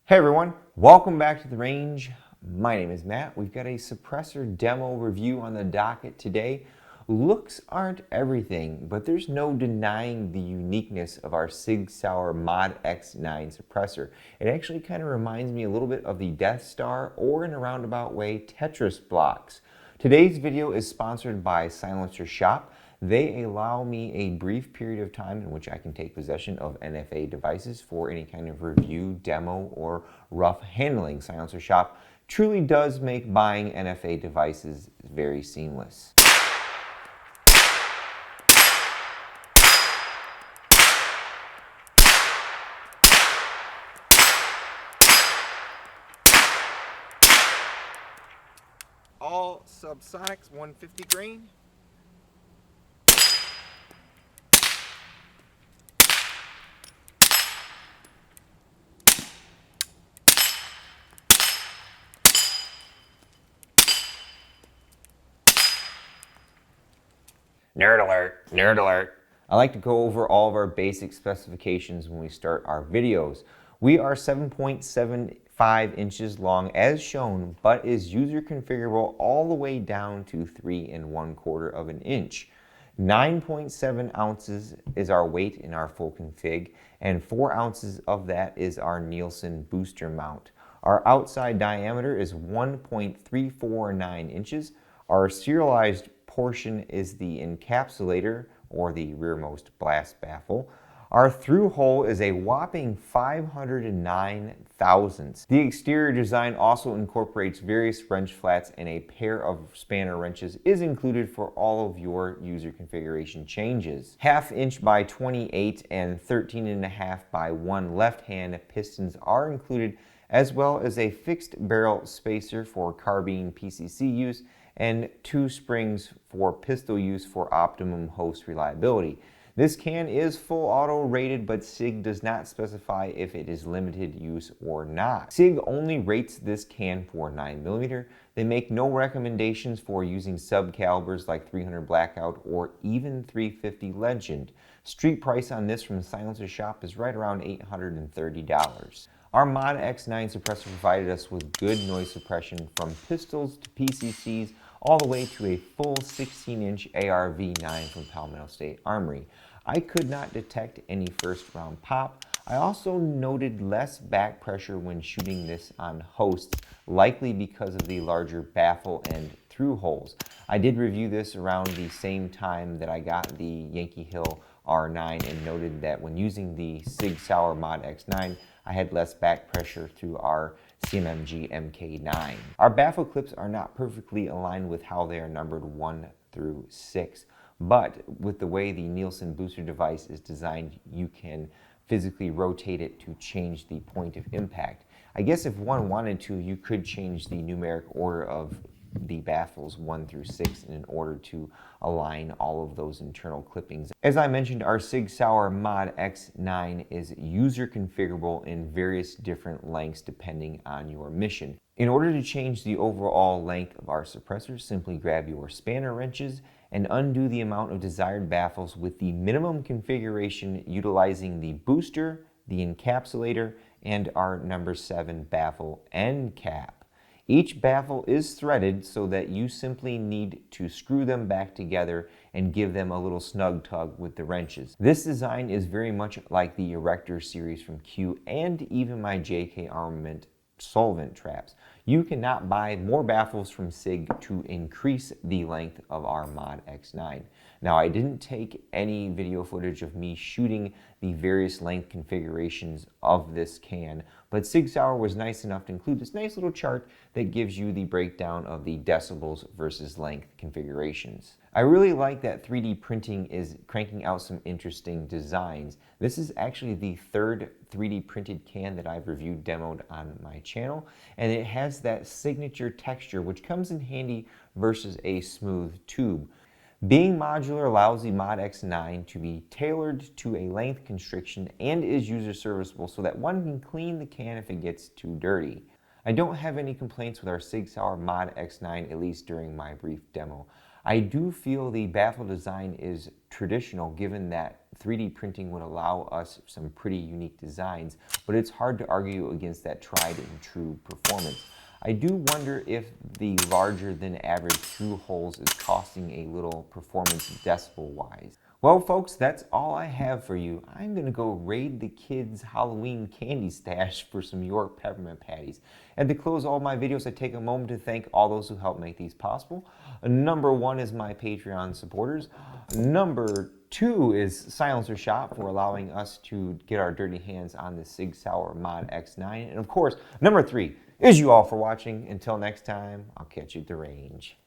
Hey everyone, welcome back to the range. My name is Matt. We've got a suppressor demo review on the docket today. Looks aren't everything, but there's no denying the uniqueness of our Sig Sauer ModX-9 suppressor. It actually kind of reminds me a little bit of the Death Star, or in a roundabout way, Tetris blocks. Today's video is sponsored by Silencer Shop. They allow me a brief period of time in which I can take possession of NFA devices for any kind of review, demo, or rough handling. Silencer Shop truly does make buying NFA devices very seamless. All subsonics, 150 grain. Nerd alert, nerd alert. I like to go over all of our basic specifications when we start our videos. We are 7.75 inches long as shown, but is user configurable all the way down to 3 1/4 of an inch. 9.7 ounces is our weight in our full config, and 4 ounces of that is our Nielsen booster mount. Our outside diameter is 1.349 inches. Our serialized portion is the encapsulator, or the rearmost blast baffle. Our through hole is a whopping 509 thousandths. The exterior design also incorporates various wrench flats, and a pair of spanner wrenches is included for all of your user configuration changes. 1/2 inch by 28 and 13.5 by 1 left hand pistons are included, as well as a fixed barrel spacer for carbine PCC use and 2 springs for pistol use for optimum host reliability. This can is full auto rated, but Sig does not specify if it is limited use or not. Sig only rates this can for 9mm. They make no recommendations for using sub calibers like 300 Blackout or even 350 Legend. Street price on this from Silencer Shop is right around $830. Our ModX-9 suppressor provided us with good noise suppression from pistols to PCCs, all the way to a full 16-inch AR-V9 from Palmetto State Armory. I could not detect any first round pop. I also noted less back pressure when shooting this on hosts, likely because of the larger baffle and through holes. I did review this around the same time that I got the Yankee Hill R9 and noted that when using the Sig Sauer ModX-9, I had less back pressure through our CMMG MK9. Our baffle clips are not perfectly aligned with how they are numbered 1 through 6, but with the way the Nielsen booster device is designed, you can physically rotate it to change the point of impact. I guess if one wanted to, you could change the numeric order of the baffles 1 through 6 in order to align all of those internal clippings. As I mentioned, our Sig Sauer ModX-9 is user configurable in various different lengths depending on your mission. In order to change the overall length of our suppressor, simply grab your spanner wrenches and undo the amount of desired baffles with the minimum configuration utilizing the booster, the encapsulator, and our number 7 baffle end cap. Each baffle is threaded so that you simply need to screw them back together and give them a little snug tug with the wrenches. This design is very much like the Erector series from Q and even my JK Armament solvent traps. You cannot buy more baffles from Sig to increase the length of our ModX-9. Now, I didn't take any video footage of me shooting the various length configurations of this can, but Sig Sauer was nice enough to include this nice little chart that gives you the breakdown of the decibels versus length configurations. I really like that 3D printing is cranking out some interesting designs. This is actually the 3rd 3D printed can that I've reviewed demoed on my channel, and it has that signature texture which comes in handy versus a smooth tube. Being modular allows the ModX-9 to be tailored to a length constriction and is user serviceable so that one can clean the can if it gets too dirty. I don't have any complaints with our Sig Sauer ModX-9, at least during my brief demo. I do feel the baffle design is traditional, given that 3D printing would allow us some pretty unique designs, but it's hard to argue against that tried and true performance. I do wonder if the larger than average through holes is costing a little performance decibel wise. Well folks, that's all I have for you. I'm gonna go raid the kids' Halloween candy stash for some York peppermint patties. And to close all my videos, I take a moment to thank all those who help make these possible. Number 1 is my Patreon supporters. Number 2 is Silencer Shop for allowing us to get our dirty hands on the Sig Sauer ModX-9. And of course, number 3 is you all for watching. Until next time, I'll catch you at the range.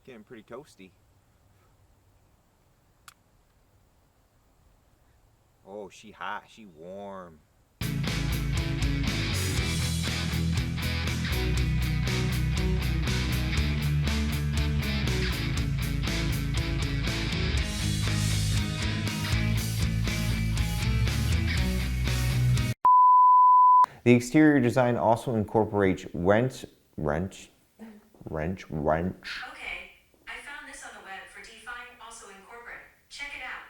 Getting pretty toasty. Oh, she hot, she warm. The exterior design also incorporates wrench. Okay, I found this on the web for DeFi, also incorporate. Check it out.